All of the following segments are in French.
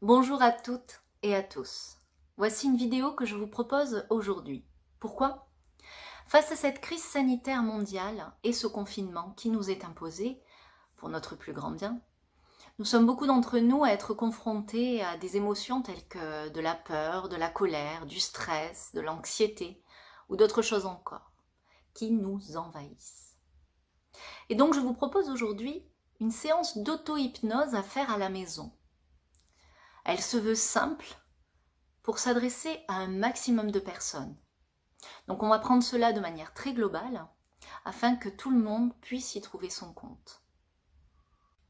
Bonjour à toutes et à tous. Voici une vidéo que je vous propose aujourd'hui. Pourquoi? Face à cette crise sanitaire mondiale et ce confinement qui nous est imposé, pour notre plus grand bien, nous sommes beaucoup d'entre nous à être confrontés à des émotions telles que de la peur, de la colère, du stress, de l'anxiété ou d'autres choses encore qui nous envahissent. Et donc je vous propose aujourd'hui une séance d'auto-hypnose à faire à la maison. Elle se veut simple pour s'adresser à un maximum de personnes. Donc on va prendre cela de manière très globale afin que tout le monde puisse y trouver son compte.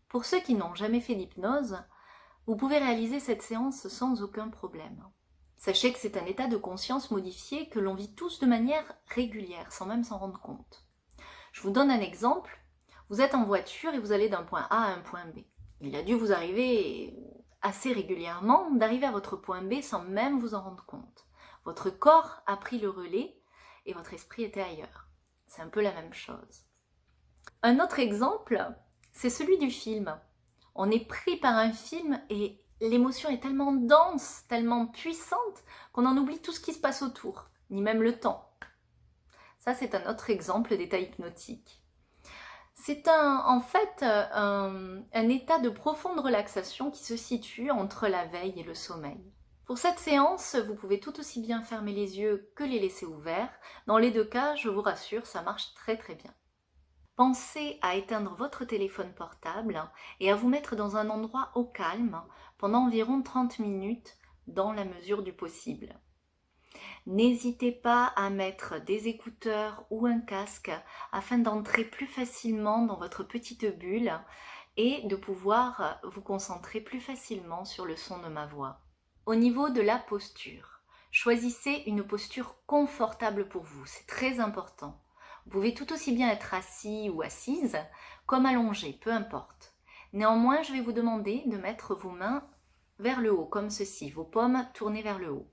Pour ceux qui n'ont jamais fait d'hypnose, vous pouvez réaliser cette séance sans aucun problème. Sachez que c'est un état de conscience modifié que l'on vit tous de manière régulière, sans même s'en rendre compte. Je vous donne un exemple. Vous êtes en voiture et vous allez d'un point A à un point B. Il a dû vous arriver assez régulièrement d'arriver à votre point B sans même vous en rendre compte. Votre corps a pris le relais et votre esprit était ailleurs. C'est un peu la même chose. Un autre exemple, c'est celui du film. On est pris par un film et l'émotion est tellement dense, tellement puissante qu'on en oublie tout ce qui se passe autour, ni même le temps. Ça, c'est un autre exemple d'état hypnotique. C'est en fait un état de profonde relaxation qui se situe entre la veille et le sommeil. Pour cette séance, vous pouvez tout aussi bien fermer les yeux que les laisser ouverts. Dans les deux cas, je vous rassure, ça marche très très bien. Pensez à éteindre votre téléphone portable et à vous mettre dans un endroit au calme pendant environ 30 minutes dans la mesure du possible. N'hésitez pas à mettre des écouteurs ou un casque afin d'entrer plus facilement dans votre petite bulle et de pouvoir vous concentrer plus facilement sur le son de ma voix. Au niveau de la posture, choisissez une posture confortable pour vous, c'est très important. Vous pouvez tout aussi bien être assis ou assise comme allongé, peu importe. Néanmoins, je vais vous demander de mettre vos mains vers le haut, comme ceci, vos paumes tournées vers le haut.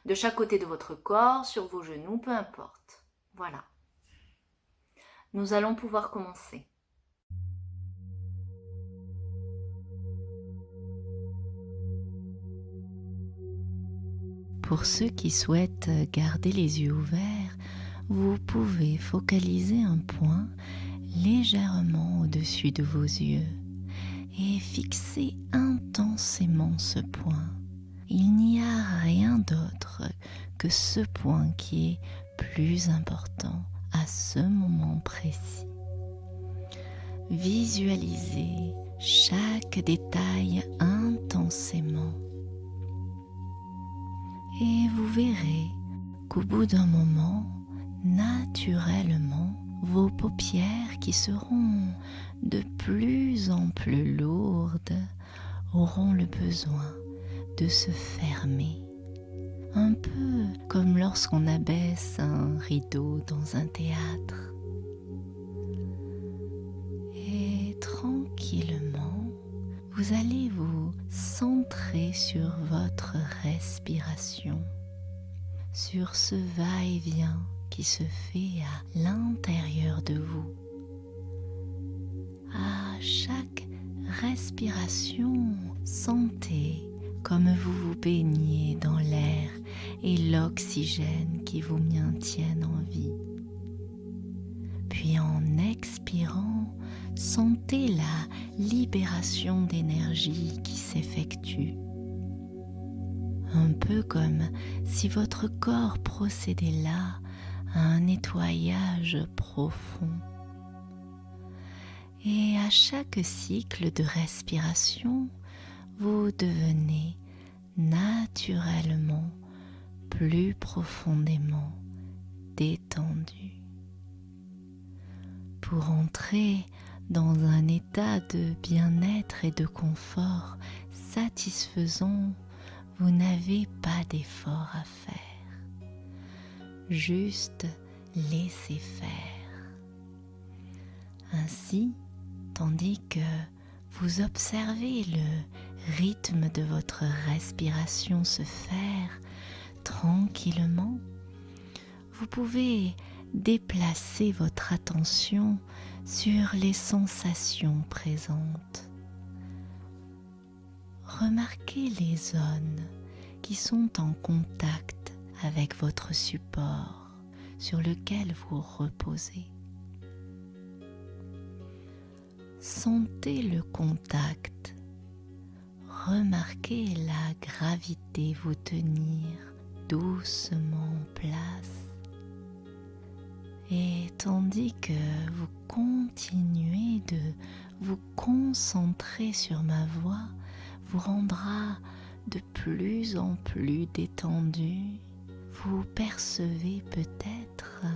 De chaque côté de votre corps, sur vos genoux, peu importe. Voilà. Nous allons pouvoir commencer. Pour ceux qui souhaitent garder les yeux ouverts, vous pouvez focaliser un point légèrement au-dessus de vos yeux et fixer intensément ce point. Il n'y a rien d'autre que ce point qui est plus important à ce moment précis. Visualisez chaque détail intensément et vous verrez qu'au bout d'un moment, naturellement, vos paupières qui seront de plus en plus lourdes auront le besoin de se fermer. Un peu comme lorsqu'on abaisse un rideau dans un théâtre. Et tranquillement, vous allez vous centrer sur votre respiration, sur ce va-et-vient qui se fait à l'intérieur de vous. À chaque respiration, sentez comme vous vous baignez dans l'air et l'oxygène qui vous maintiennent en vie. Puis en expirant, sentez la libération d'énergie qui s'effectue. Un peu comme si votre corps procédait là à un nettoyage profond. Et à chaque cycle de respiration, vous devenez naturellement plus profondément détendu. Pour entrer dans un état de bien-être et de confort satisfaisant, vous n'avez pas d'effort à faire. Juste laissez faire. Ainsi, tandis que vous observez le rythme de votre respiration se faire tranquillement, vous pouvez déplacer votre attention sur les sensations présentes. Remarquez les zones qui sont en contact avec votre support sur lequel vous reposez. Sentez le contact, remarquez la gravité vous tenir doucement en place. Et tandis que vous continuez de vous concentrer sur ma voix, vous rendra de plus en plus détendu. Vous percevez peut-être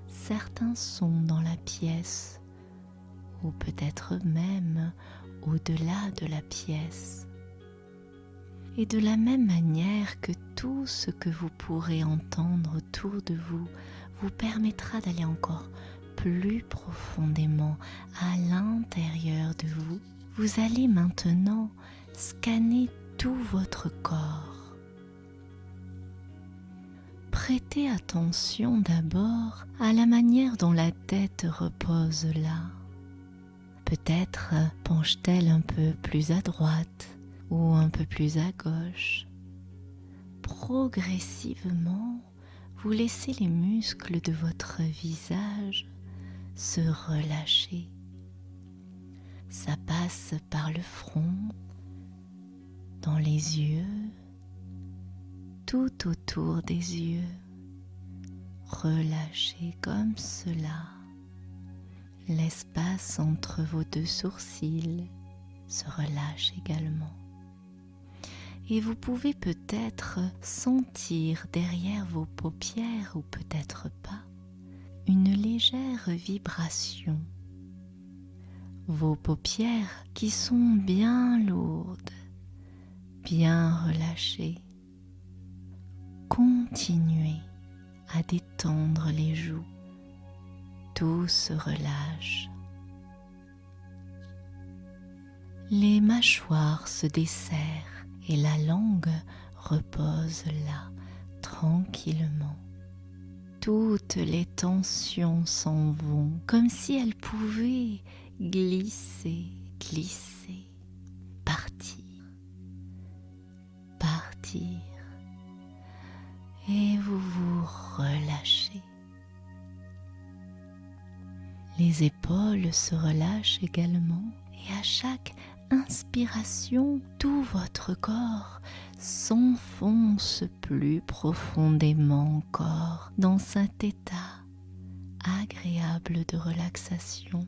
certains sons dans la pièce, ou peut-être même au-delà de la pièce. Et de la même manière que tout ce que vous pourrez entendre autour de vous vous permettra d'aller encore plus profondément à l'intérieur de vous, vous allez maintenant scanner tout votre corps. Prêtez attention d'abord à la manière dont la tête repose là. Peut-être penche-t-elle un peu plus à droite ou un peu plus à gauche. Progressivement, vous laissez les muscles de votre visage se relâcher. Ça passe par le front, dans les yeux, tout autour des yeux. Relâchez comme cela. L'espace entre vos deux sourcils se relâche également. Et vous pouvez peut-être sentir derrière vos paupières, ou peut-être pas, une légère vibration. Vos paupières qui sont bien lourdes, bien relâchées. Continuez à détendre les joues. Tout se relâche. Les mâchoires se desserrent et la langue repose là, tranquillement. Toutes les tensions s'en vont, comme si elles pouvaient glisser, partir. Et vous vous relâchez. Les épaules se relâchent également et à chaque inspiration, tout votre corps s'enfonce plus profondément encore dans cet état agréable de relaxation.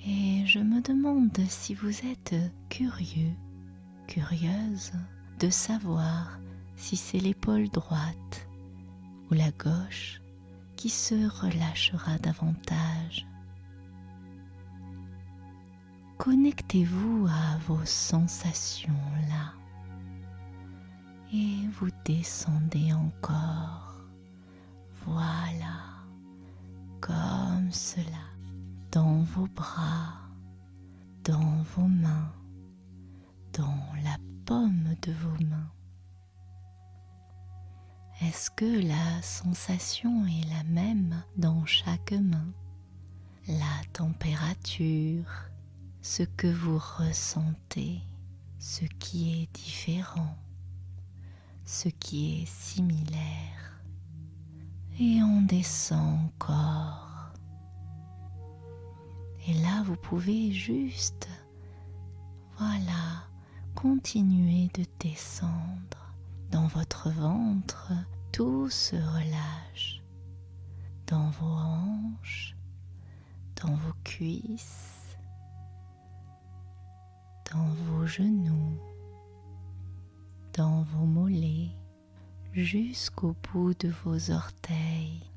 Et je me demande si vous êtes curieuse de savoir si c'est l'épaule droite ou la gauche qui se relâchera davantage. Connectez-vous à vos sensations là et vous descendez encore. Voilà, comme cela, dans vos bras, dans vos mains, dans la paume de vos mains. Est-ce que la sensation est la même dans chaque main? La température, ce que vous ressentez, ce qui est différent, ce qui est similaire. Et on descend encore. Et là, vous pouvez juste, continuer de descendre. Dans votre ventre, tout se relâche. Dans vos hanches, dans vos cuisses, dans vos genoux, dans vos mollets, jusqu'au bout de vos orteils.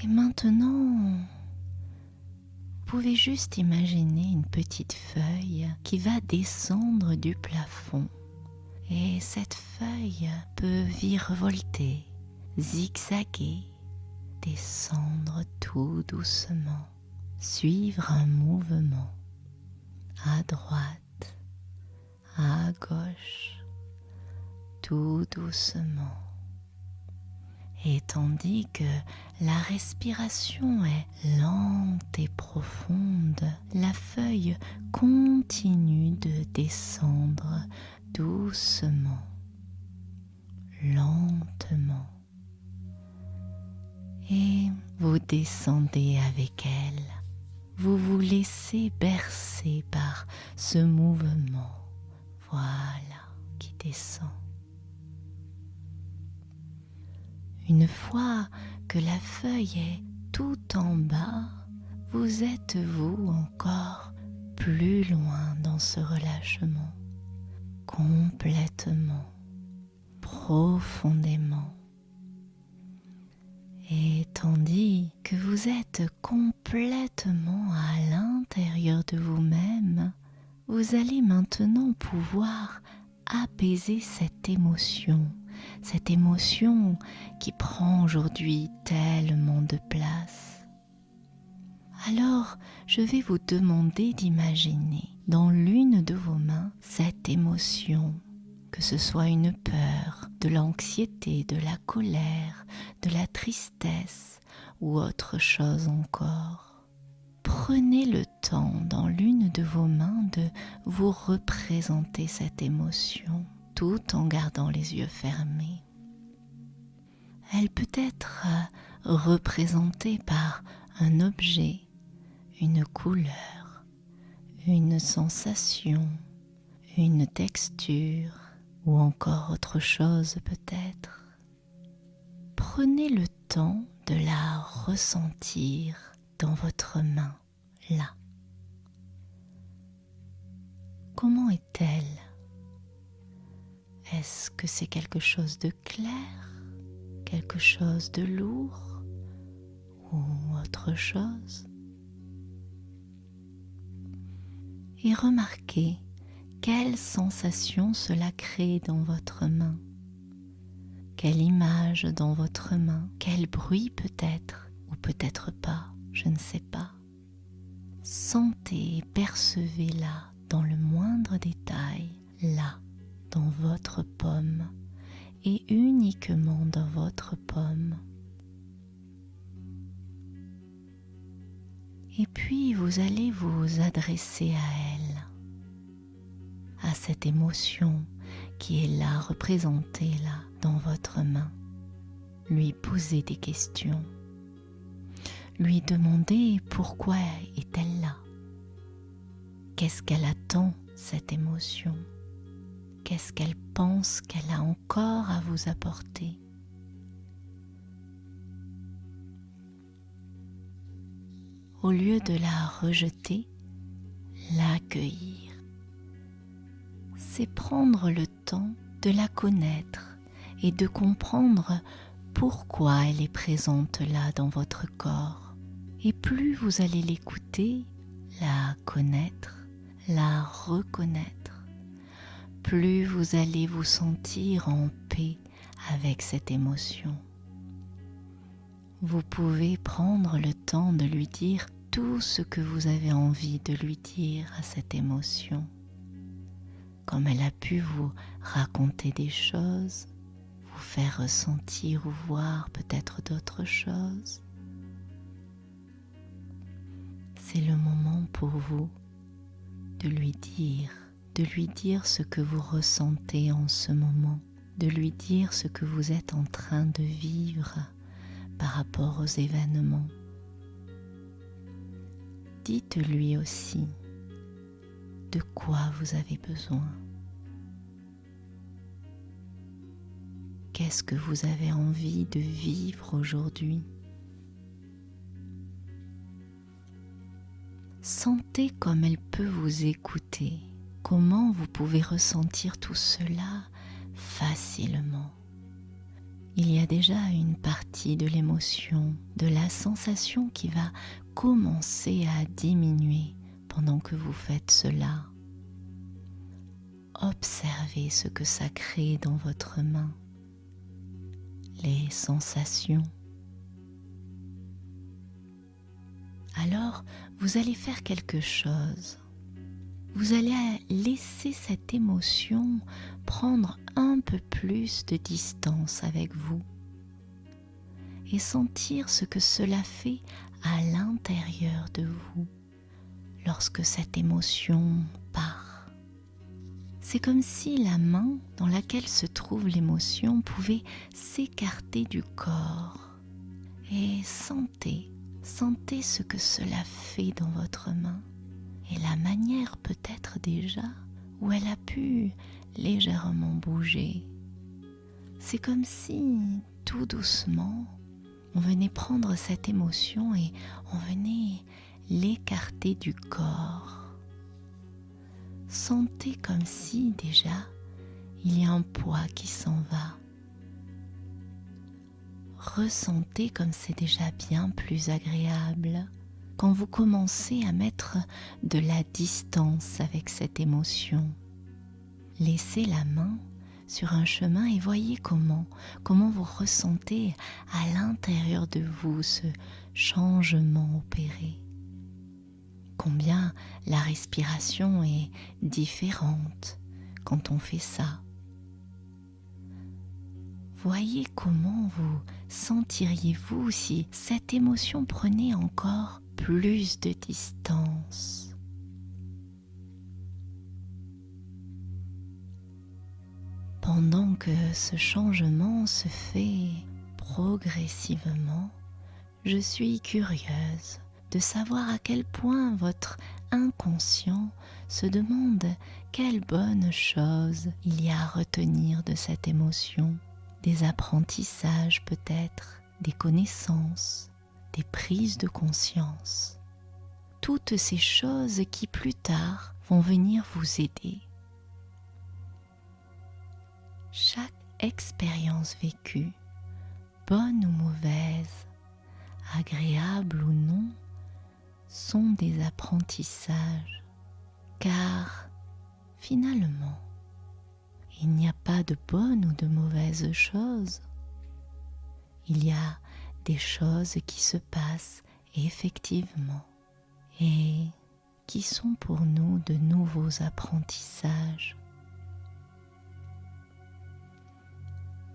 Et maintenant, vous pouvez juste imaginer une petite feuille qui va descendre du plafond. Et cette feuille peut virevolter, zigzaguer, descendre tout doucement, suivre un mouvement à droite, à gauche, tout doucement. Et tandis que la respiration est lente et profonde, la feuille continue de descendre doucement, lentement. Et vous descendez avec elle. Vous vous laissez bercer par ce mouvement, voilà, qui descend. Une fois que la feuille est tout en bas, vous êtes vous encore plus loin dans ce relâchement, complètement, profondément. Et tandis que vous êtes complètement à l'intérieur de vous-même, vous allez maintenant pouvoir apaiser cette émotion qui prend aujourd'hui tellement de place. Alors, je vais vous demander d'imaginer dans l'une de vos mains cette émotion, que ce soit une peur, de l'anxiété, de la colère, de la tristesse ou autre chose encore. Prenez le temps dans l'une de vos mains de vous représenter cette émotion tout en gardant les yeux fermés. Elle peut être représentée par un objet, une couleur, une sensation, une texture ou encore autre chose peut-être. Prenez le temps de la ressentir dans votre main, là. Comment est-elle ? Est-ce que c'est quelque chose de clair, quelque chose de lourd ou autre chose ? Et remarquez quelle sensation cela crée dans votre main, quelle image dans votre main, quel bruit peut-être ou peut-être pas, je ne sais pas. Sentez et percevez-la dans le moindre détail, là, dans votre paume et uniquement dans votre paume. Et puis vous allez vous adresser à elle, à cette émotion qui est là, représentée là, dans votre main. Lui poser des questions, lui demander pourquoi est-elle là, qu'est-ce qu'elle attend, cette émotion, qu'est-ce qu'elle pense qu'elle a encore à vous apporter. Au lieu de la rejeter, l'accueillir. C'est prendre le temps de la connaître et de comprendre pourquoi elle est présente là dans votre corps. Et plus vous allez l'écouter, la connaître, la reconnaître, plus vous allez vous sentir en paix avec cette émotion. Vous pouvez prendre le temps de lui dire tout ce que vous avez envie de lui dire à cette émotion. Comme elle a pu vous raconter des choses, vous faire ressentir ou voir peut-être d'autres choses. C'est le moment pour vous de lui dire ce que vous ressentez en ce moment, de lui dire ce que vous êtes en train de vivre par rapport aux événements. Dites-lui aussi de quoi vous avez besoin. Qu'est-ce que vous avez envie de vivre aujourd'hui ? Sentez comme elle peut vous écouter, comment vous pouvez ressentir tout cela facilement. Il y a déjà une partie de l'émotion, de la sensation qui va commencer à diminuer pendant que vous faites cela. Observez ce que ça crée dans votre main, les sensations. Alors, vous allez faire quelque chose. Vous allez laisser cette émotion prendre un peu plus de distance avec vous. et sentir ce que cela fait à l'intérieur de vous lorsque cette émotion part. C'est comme si la main dans laquelle se trouve l'émotion pouvait s'écarter du corps. Et sentez ce que cela fait dans votre main et la manière peut-être déjà où elle a pu légèrement bouger. C'est comme si, tout doucement, on venait prendre cette émotion et on venait l'écarter du corps. Sentez comme si déjà il y a un poids qui s'en va. Ressentez comme c'est déjà bien plus agréable quand vous commencez à mettre de la distance avec cette émotion. Laissez la main sur un chemin et voyez comment vous ressentez à l'intérieur de vous ce changement opéré. Combien la respiration est différente quand on fait ça. Voyez comment vous sentiriez-vous si cette émotion prenait encore plus de distance. Pendant que ce changement se fait progressivement, je suis curieuse de savoir à quel point votre inconscient se demande quelle bonne chose il y a à retenir de cette émotion. Des apprentissages peut-être, des connaissances, des prises de conscience. Toutes ces choses qui plus tard vont venir vous aider. Chaque expérience vécue, bonne ou mauvaise, agréable ou non, sont des apprentissages, car finalement, il n'y a pas de bonnes ou de mauvaises choses. Il y a des choses qui se passent effectivement et qui sont pour nous de nouveaux apprentissages.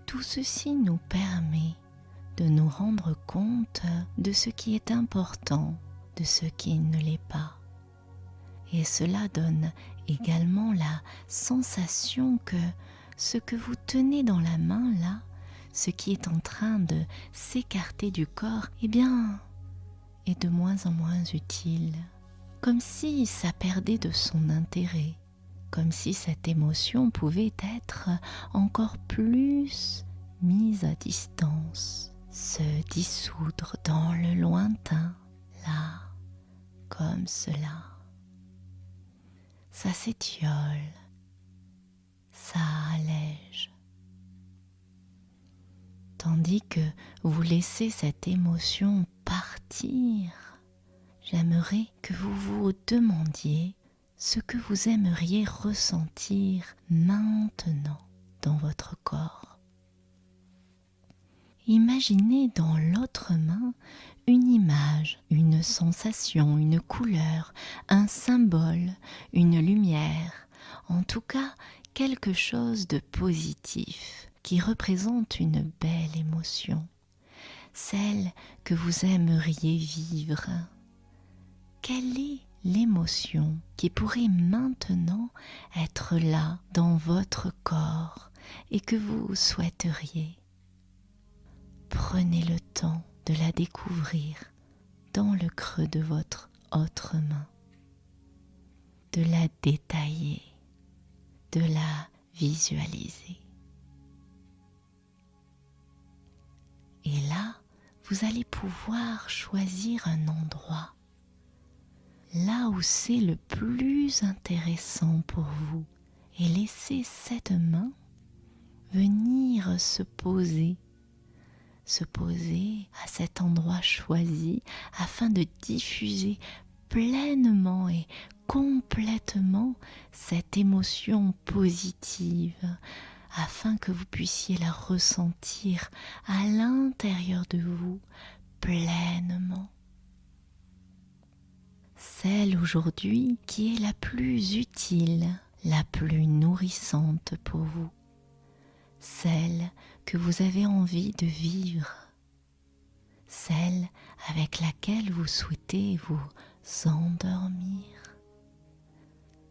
Tout ceci nous permet de nous rendre compte de ce qui est important, de ce qui ne l'est pas. Et cela donne également la sensation que ce que vous tenez dans la main là, ce qui est en train de s'écarter du corps, eh bien, est de moins en moins utile. Comme si ça perdait de son intérêt, comme si cette émotion pouvait être encore plus mise à distance, se dissoudre dans le lointain, là, comme cela. Ça s'étiole, ça allège. Tandis que vous laissez cette émotion partir, j'aimerais que vous vous demandiez ce que vous aimeriez ressentir maintenant dans votre corps. Imaginez dans l'autre main une image, une sensation, une couleur, un symbole, une lumière, en tout cas quelque chose de positif qui représente une belle émotion, celle que vous aimeriez vivre. Quelle est l'émotion qui pourrait maintenant être là dans votre corps et que vous souhaiteriez? Prenez le temps de la découvrir dans le creux de votre autre main, de la détailler, de la visualiser. Et là, vous allez pouvoir choisir un endroit, là où c'est le plus intéressant pour vous, et laisser cette main venir se poser à cet endroit choisi afin de diffuser pleinement et complètement cette émotion positive, afin que vous puissiez la ressentir à l'intérieur de vous pleinement. Celle aujourd'hui qui est la plus utile, la plus nourrissante pour vous, celle que vous avez envie de vivre. celle avec laquelle vous souhaitez vous endormir,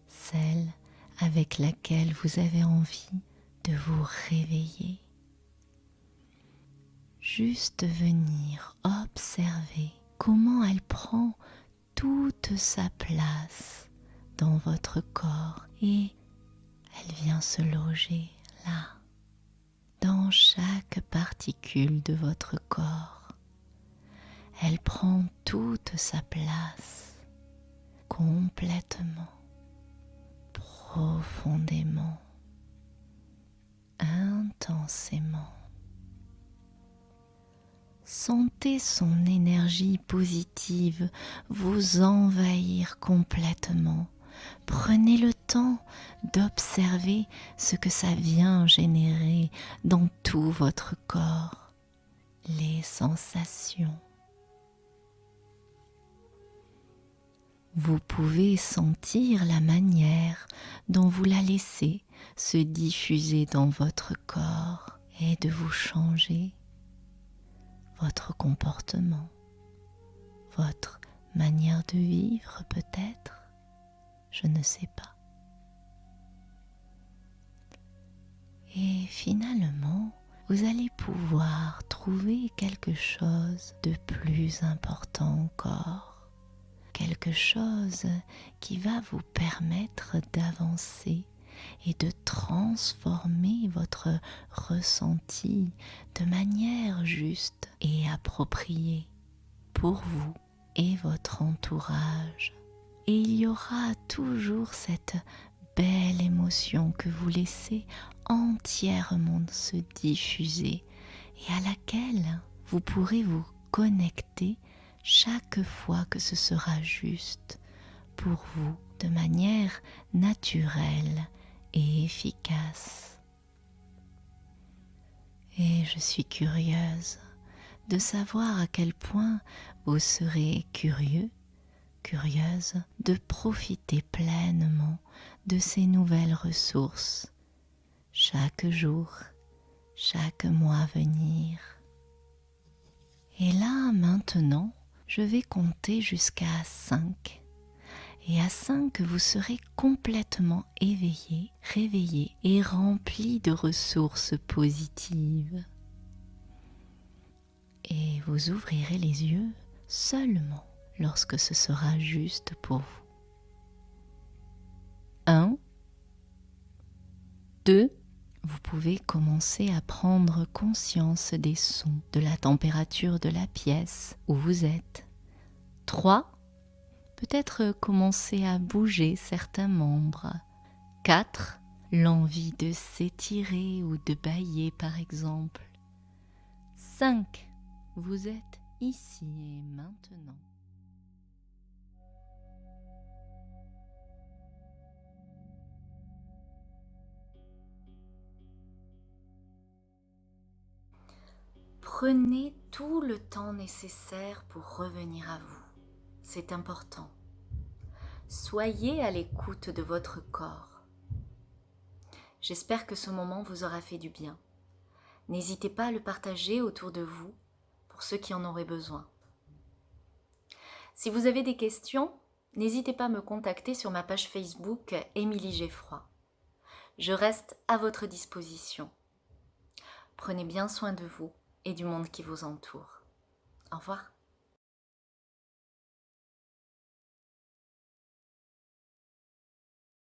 celle avec laquelle vous avez envie de vous réveiller. Juste venir observer comment elle prend toute sa place dans votre corps et elle vient se loger là, dans chaque particule de votre corps. Elle prend toute sa place, complètement, profondément, intensément. Sentez son énergie positive vous envahir complètement. Prenez le temps d'observer ce que ça vient générer dans tout votre corps, les sensations. Vous pouvez sentir la manière dont vous la laissez se diffuser dans votre corps et de vous changer votre comportement, votre manière de vivre peut-être, je ne sais pas. Et finalement, vous allez pouvoir trouver quelque chose de plus important encore, quelque chose qui va vous permettre d'avancer et de transformer votre ressenti de manière juste et appropriée pour vous et votre entourage. Et il y aura toujours cette belle émotion que vous laissez entièrement se diffuser et à laquelle vous pourrez vous connecter chaque fois que ce sera juste pour vous de manière naturelle et efficace. Et je suis curieuse de savoir à quel point vous serez curieuse de profiter pleinement de ces nouvelles ressources chaque jour, chaque mois à venir. Et là, maintenant, je vais compter jusqu'à 5. Et à 5, vous serez complètement éveillé, réveillé et rempli de ressources positives. Et vous ouvrirez les yeux seulement lorsque ce sera juste pour vous. 1, 2, vous pouvez commencer à prendre conscience des sons, de la température de la pièce où vous êtes. 3, peut-être commencer à bouger certains membres. 4, l'envie de s'étirer ou de bâiller par exemple. 5, vous êtes ici et maintenant. Prenez tout le temps nécessaire pour revenir à vous. C'est important. Soyez à l'écoute de votre corps. J'espère que ce moment vous aura fait du bien. N'hésitez pas à le partager autour de vous pour ceux qui en auraient besoin. Si vous avez des questions, n'hésitez pas à me contacter sur ma page Facebook Émilie Geffroy. Je reste à votre disposition. Prenez bien soin de vous et du monde qui vous entoure. Au revoir.